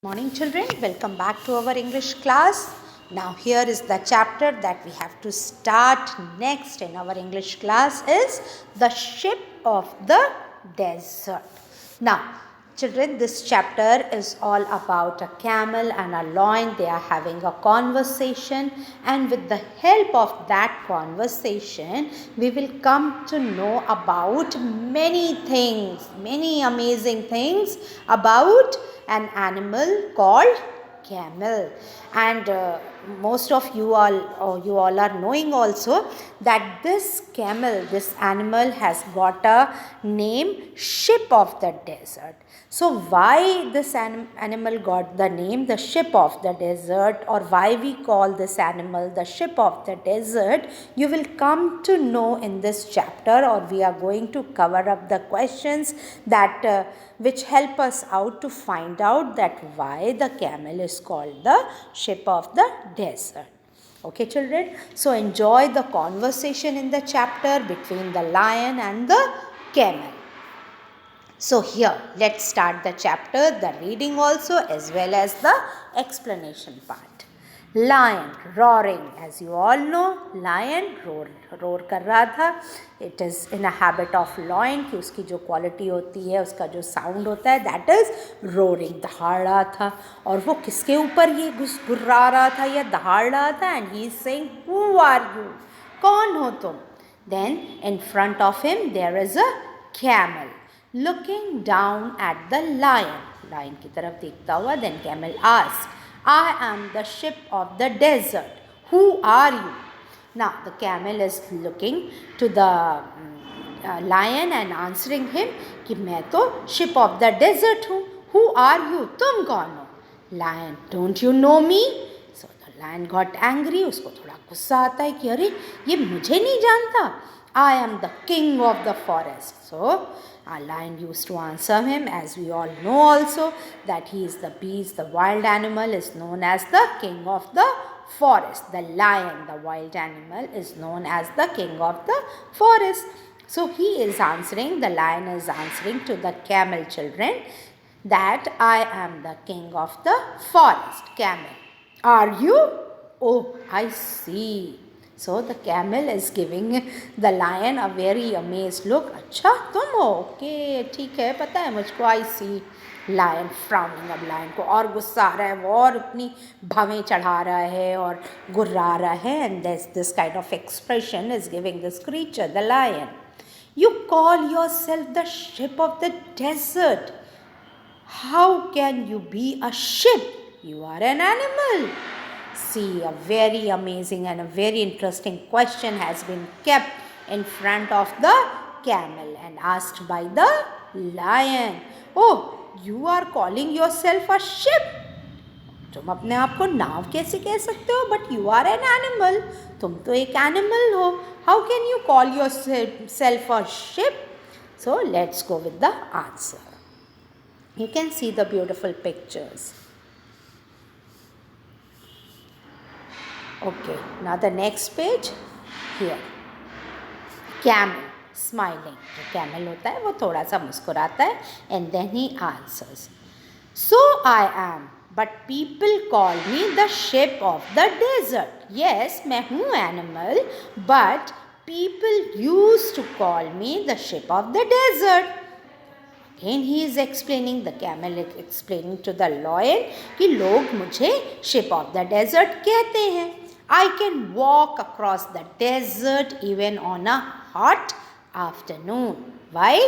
Morning children, welcome back to our English class. Now here is the chapter that we have to start next in our English class is the ship of the desert. Now children, this chapter is all about a camel and a lion. They are having a conversation, and with the help of that conversation we will come to know about many things, many amazing things about an animal called camel. And most of you all are knowing also that this camel, this animal, has got a name, ship of the desert. So why this animal got the name the ship of the desert, or why we call this animal the ship of the desert, you will come to know in this chapter, or we are going to cover up the questions that which help us out to find out that why the camel is called the ship of the desert. Okay children, so enjoy the conversation in the chapter between the lion and the camel. So here, let's start the chapter, the reading also as well as the explanation part. Lion roaring, as you all know, lion roar कर रहा था. It is in a habit of lion कि उसकी जो quality होती है, उसका जो sound होता है, that is roaring. दहाड़ रहा था, और वो किसके ऊपर ये गुर्रा रहा था या दहाड़ रहा था, and he is saying, who are you? कौन हो तुम? Then in front of him there is a camel looking down at the lion. Lion की तरफ देखता हुआ. Then camel asked, I am the ship of the desert. Who are you? Now the camel is looking to the lion and answering him कि मैं तो ship of the desert हूँ. Who are you? तुम कौन हो? Lion, don't you know me? So the lion got angry. उसको थोड़ा गुस्सा आता है कि अरे ये मुझे नहीं जानता. I am the king of the forest. So our lion used to answer him, as we all know also that he is the beast, the wild animal is known as the king of the forest. The lion, the wild animal, is known as the king of the forest. So he is answering, the lion is answering to the camel children that I am the king of the forest. Camel, are you? Oh, I see. So the camel is giving the lion a very amazed look. अच्छा तुम हो? Okay ठीक है, पता है मुझको. I see. Lion frowning. अब lion को और गुस्सा आ रहा है, वो और अपनी भवें चढ़ा रहा है और गुर्रा रहा है. And this kind of expression is giving this creature, the lion. You call yourself the ship of the desert. How can you be a ship? You are an animal. See, a very amazing and a very interesting question has been kept in front of the camel and asked by the lion. Oh, you are calling yourself a ship? तुम अपने आप को नाव कैसे कह सकते हो? But you are an animal. तुम तो एक animal हो. How can you call yourself a ship? So let's go with the answer. You can see the beautiful pictures. Okay, now the next page here. Camel smiling. जो camel होता है वो थोड़ा सा मुस्कुराता है, and then he answers, so I am, but people call me the ship of the desert. Yes, मैं हूँ animal, but people used to call me the ship of the desert. Again he is explaining, the camel is explaining to the lion कि लोग मुझे ship of the desert कहते हैं. I can walk across the desert even on a hot afternoon. Why?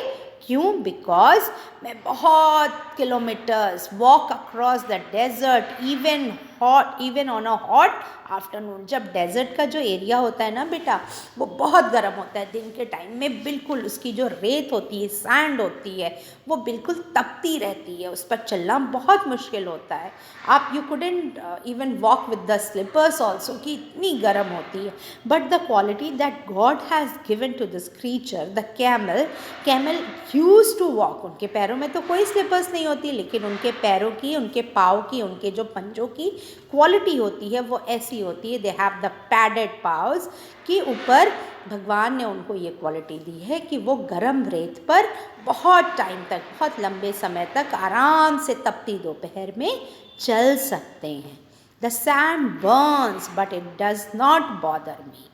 क्यों? Because मैं बहुत kilometers walk across the desert even on a hot afternoon. जब desert का जो एरिया होता है ना बेटा, वो बहुत गर्म होता है. दिन के टाइम में बिल्कुल उसकी जो रेत होती है, सैंड होती है, वो बिल्कुल तपती रहती है. उस पर चलना बहुत मुश्किल होता है. आप you couldn't even walk with the slippers also, कि इतनी गर्म होती है. But the quality that God has given to this creature, the camel use to walk. उनके पैरों में तो कोई स्लीपर्स नहीं होती, लेकिन उनके पैरों की, उनके पाँव की, उनके जो पंजों की क्वालिटी होती है वो ऐसी होती है, they have the padded powers, कि ऊपर भगवान ने उनको ये क्वालिटी दी है कि वो गर्म रेत पर बहुत टाइम तक, बहुत लंबे समय तक आराम से तपती दोपहर में चल सकते हैं। The sand Burns but it does not bother me,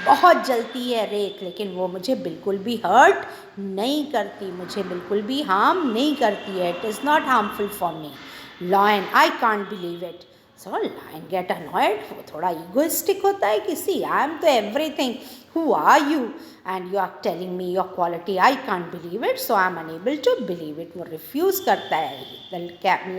बहुत जलती है रेत लेकिन वो मुझे बिल्कुल भी हर्ट नहीं करती, मुझे बिल्कुल भी हार्म नहीं करती है, it is not harmful for me. Lion, I can't believe it. So lion get annoyed, वो थोड़ा ईगोइस्टिक होता है कि सी आई एम तो everything, who are you and you are telling me your quality, I can't believe it, so I am unable to believe it. वो refuse करता है, the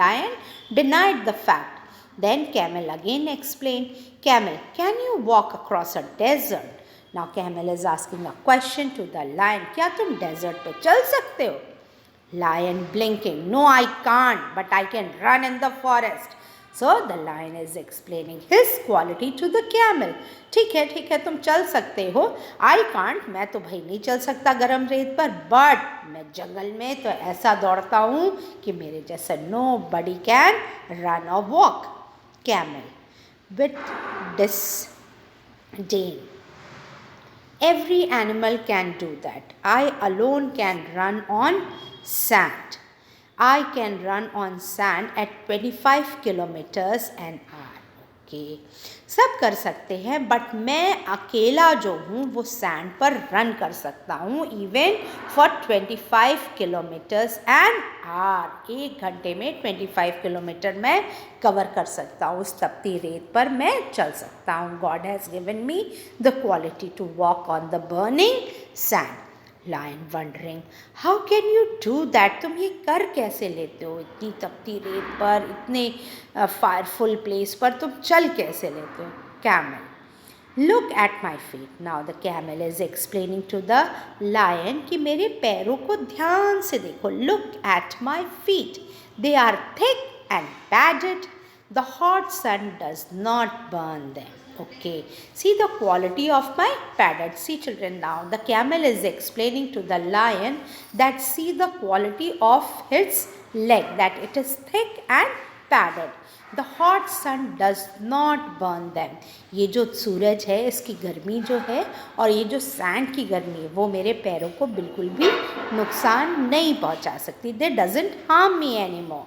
lion denied the fact. Then camel again explained, camel, can you walk across a desert? Now camel is asking a question to the lion, क्या तुम desert पे चल सकते हो? Lion blinking, no I can't, but I can run in the forest. So the lion is explaining his quality to the camel. ठीक है तुम चल सकते हो, I can't, मैं तो भाई नहीं चल सकता गर्म रेत पर, बट मैं जंगल में तो ऐसा दौड़ता हूँ कि मेरे जैसा nobody can run or walk. Camel with disdain, every animal can do that, I alone can run on sand. I can run on sand at 25 kilometers an hour. Okay, सब कर सकते हैं बट मैं अकेला जो हूँ वो सैंड पर रन कर सकता हूँ even for 25 kilometres an hour, 1 घंटे में 25 किलोमीटर मैं कवर कर सकता हूँ, उस तपती रेत पर मैं चल सकता हूँ। God has given me the quality to walk on the burning sand. Lion wondering, how can you do that? तुम ये कर कैसे लेते हो, इतनी तपती रेत पर, इतने फायरफुल प्लेस पर तुम चल कैसे लेते हो? Camel, look at my feet. Now the camel is explaining to the lion कि मेरे पैरों को ध्यान से देखो. Look at my feet. They are thick and padded. The hot sun does not burn them. Okay, see the quality of my padded. See children, now the camel is explaining to the lion that see the quality of its leg, that it is thick and padded. The hot sun does not burn them. ये जो सूरज है इसकी गर्मी जो है और ये जो सैंड की गर्मी है वो मेरे पैरों को बिल्कुल भी नुकसान नहीं पहुंचा सकती. They doesn't harm me anymore.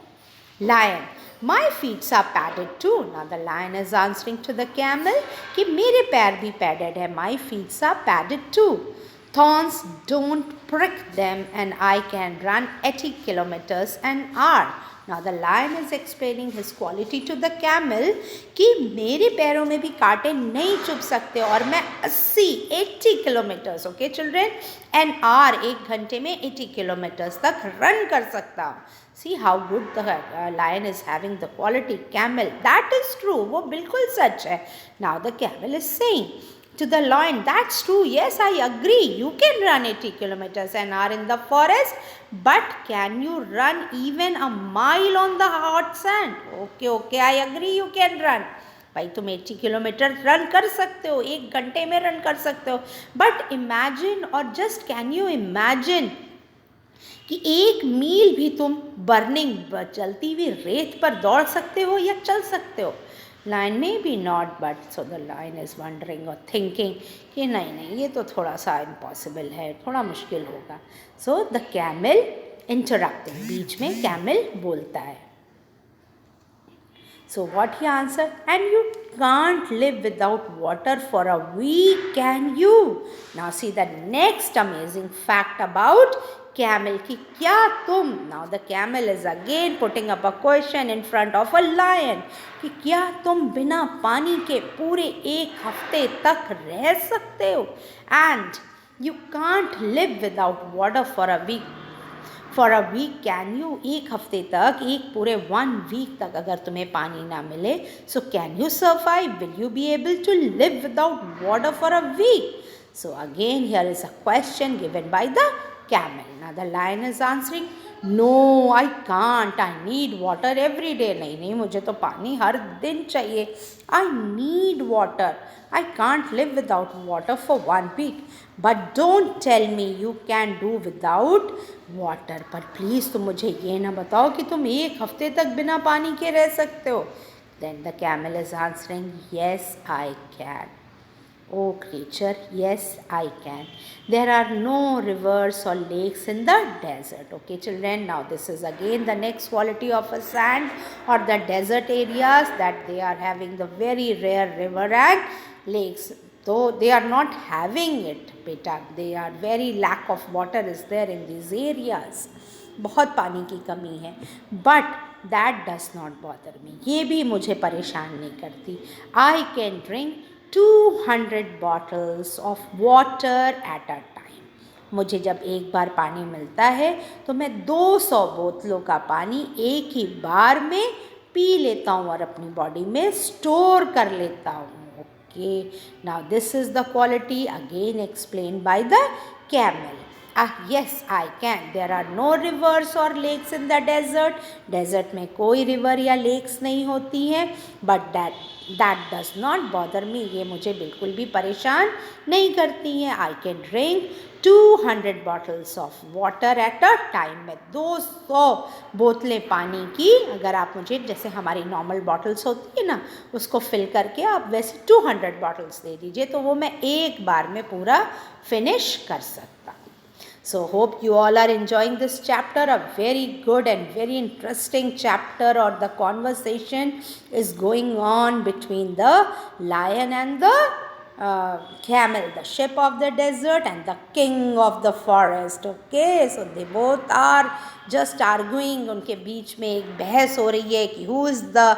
Lion, my feet are padded too. Now the lion is answering to the camel कि मेरे पैर भी padded है. My feet are padded too. Thorns don't prick them and I can run 80 kilometers an hour. Now the lion is explaining his quality to the camel कि मेरे पैरों में भी कांटे नहीं चुभ सकते और मैं 80 kilometres, okay children, an hour, 1 घंटे में 80 किलोमीटर्स तक रन कर सकता हूँ. See how good the lion is having the quality. Camel, that is true, वो बिल्कुल सच है. Now the camel is saying to the lion, that's true, yes I agree, you can run 80 kilometers an hour in the forest, but can you run even a mile on the hot sand? Okay, I agree, you can run. भाई तुम 80 kilometre run कर सकते हो, 1 घंटे में run कर सकते हो, बट इमेजिन और जस्ट कैन यू इमेजिन कि 1 मील भी तुम बर्निंग चलती हुई रेत पर दौड़ सकते हो या चल सकते हो. Lion may be not, but so the lion is wondering or thinking कि नहीं ये तो थोड़ा सा impossible है, थोड़ा मुश्किल होगा. So the camel interrupting, बीच में camel बोलता है. So what he answered? And you can't live without water for a week, can you? Now see the next amazing fact about camel कि क्या तुम, now the camel is again putting up a question in front of a lion कि क्या तुम बिना पानी के पूरे 1 हफ्ते तक रह सकते हो? And you can't live without water for a week. For a week can you? 1 हफ्ते तक, एक पूरे 1 week तक अगर तुम्हें पानी ना मिले, so can you survive? Will you be able to live without water for a week? So again here is a question given by the camel. Now the lion is answering, no I can't, I need water every day. नहीं मुझे तो पानी हर दिन चाहिए. I need water. I can't live without water for 1 week. But don't tell me you can do without water. पर please तुम मुझे ये ना बताओ कि तुम 1 हफ्ते तक बिना पानी के रह सकते हो. Then the camel is answering, yes, I can. O creature, yes, I can. There are no rivers or lakes in the desert. Okay, children, now this is again the next quality of a sand or the desert areas, that they are having the very rare river and lakes. Though they are not having it, beta, they are very lack of water is there in these areas. बहुत पानी की कमी है, but that does not bother me, ये भी मुझे परेशान नहीं करती. I can drink 200 bottles of water at a time. मुझे जब एक बार पानी मिलता है तो मैं 200 बोतलों का पानी एक ही बार में पी लेता हूँ और अपनी बॉडी में स्टोर कर लेता हूँ. Okay, now this is the quality again explain by the camel. Yes, I can. There are no rivers or lakes in the desert. Desert में कोई river या lakes नहीं होती हैं. But that does not bother me. ये मुझे बिल्कुल भी परेशान नहीं करती हैं. I can drink 200 bottles of water at a time. मैं 200 बोतलें पानी की, अगर आप मुझे जैसे हमारी नॉर्मल बॉटल्स होती है ना, उसको फिल करके आप वैसे 200 बॉटल्स दे दीजिए तो वो मैं एक बार में पूरा फिनिश कर सकता. So hope you all are enjoying this chapter, a very good and very interesting chapter, or the conversation is going on between the lion and the camel, the sheep of the desert and the king of the forest. Okay, so they both are just arguing. उनके बीच में एक बहस हो रही है कि who is the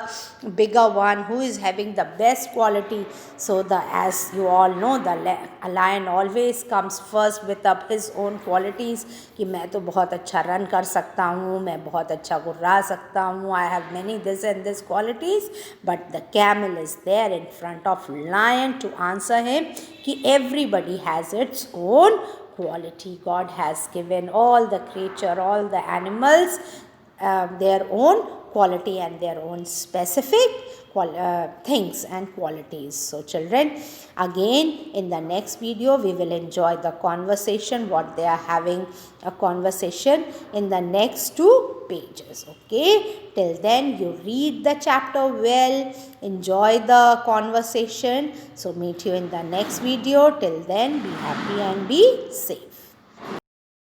bigger one, who is having the best quality. So as you all know, the lion always comes first with up his own qualities, कि मैं तो बहुत अच्छा रन कर सकता हूँ, मैं बहुत अच्छा गुर्रा सकता हूँ, I have many this and this qualities. But the camel is there in front of lion to answer him कि everybody has its own quality. God has given all the creature, all the animals their own quality and their own specific things and qualities. So children, again in the next video we will enjoy the conversation, what they are having a conversation in the next 2 pages. Okay, till then you read the chapter well, enjoy the conversation. So meet you in the next video. Till then, be happy and be safe.